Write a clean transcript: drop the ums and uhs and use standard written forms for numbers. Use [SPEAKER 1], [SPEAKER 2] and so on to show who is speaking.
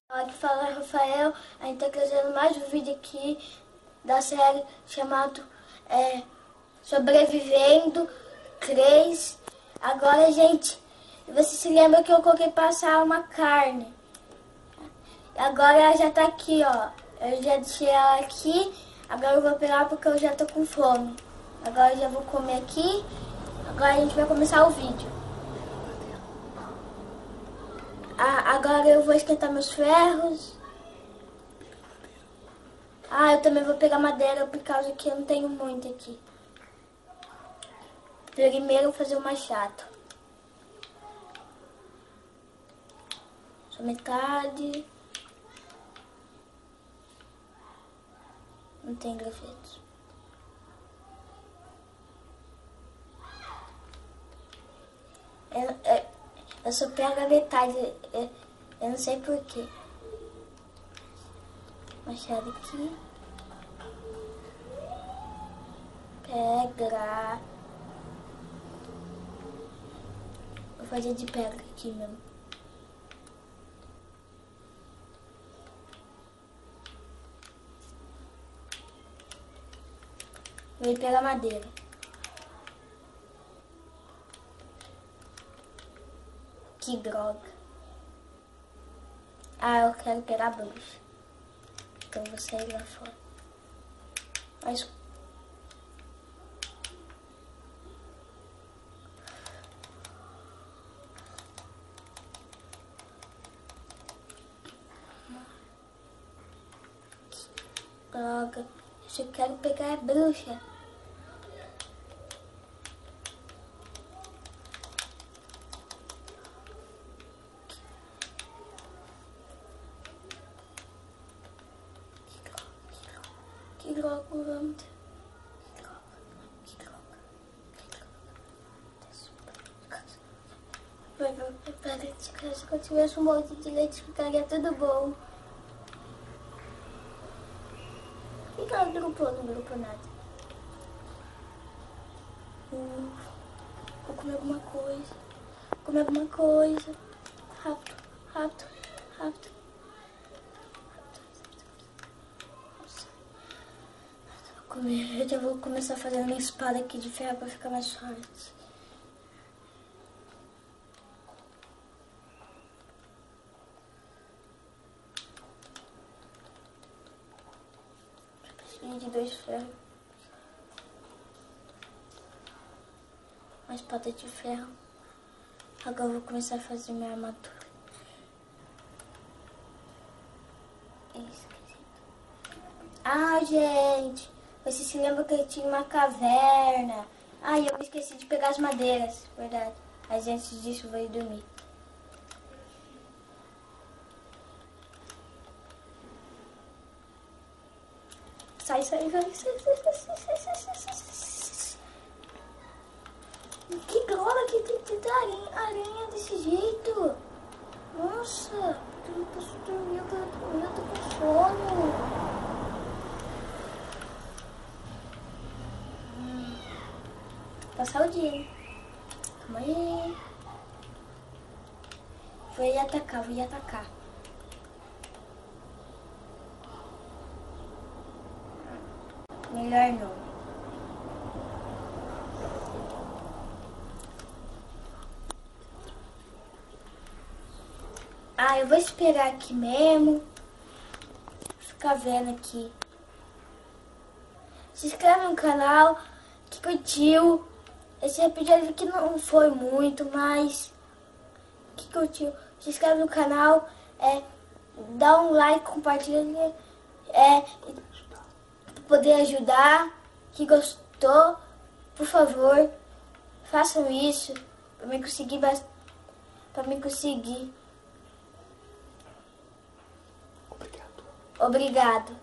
[SPEAKER 1] Aqui fala Rafael, a gente tá trazendo mais um vídeo aqui da série chamado Sobrevivendo 3. Agora, gente, você se lembra que eu coloquei pra assar uma carne? Agora ela já tá aqui, ó. Eu já deixei ela aqui, agora eu vou pegar porque eu já tô com fome. Agora eu já vou comer aqui, agora a gente vai começar o vídeo. Agora eu vou esquentar meus ferros. Eu também vou pegar madeira por causa que eu não tenho muito aqui. Primeiro eu vou fazer o machado. Só metade. Não tem gravetos. Eu só pego a metade. Eu não sei porquê. Machado aqui. Pedra. Vou fazer de pedra aqui mesmo. Vou pegar madeira. Que droga. Eu quero pegar a bruxa. Então eu vou sair lá fora. Mas... droga. Eu só quero pegar a bruxa. Que droga, vamos. Vai preparar de casa. Se eu tivesse um monte de leite, ficaria tudo bom. Por que ela dropou? Não dropou nada. Vou comer alguma coisa. Vou comer alguma coisa. Rápido, rápido, rápido. Eu já vou começar fazendo minha espada aqui de ferro pra ficar mais forte. Preciso de 2 ferros. Uma espada de ferro. Agora eu vou começar a fazer minha armadura. Gente, você se lembra que eu tinha uma caverna? Eu me esqueci de pegar as madeiras, verdade. Mas antes disso eu vou ir dormir. Sai. Que droga que tem tanta aranha desse jeito. Nossa, eu não posso dormir, eu tô com sono. Passar o dia. Calma aí. Vou ir atacar. Melhor não. Eu vou esperar aqui mesmo. Ficar vendo aqui. Se inscreve no canal. Que curtiu. Esse episódio aqui não foi muito, mas que curtiu. Se inscreve no canal, dá um like, compartilha, para poder ajudar. Que gostou, por favor, façam isso para me conseguir. Obrigado.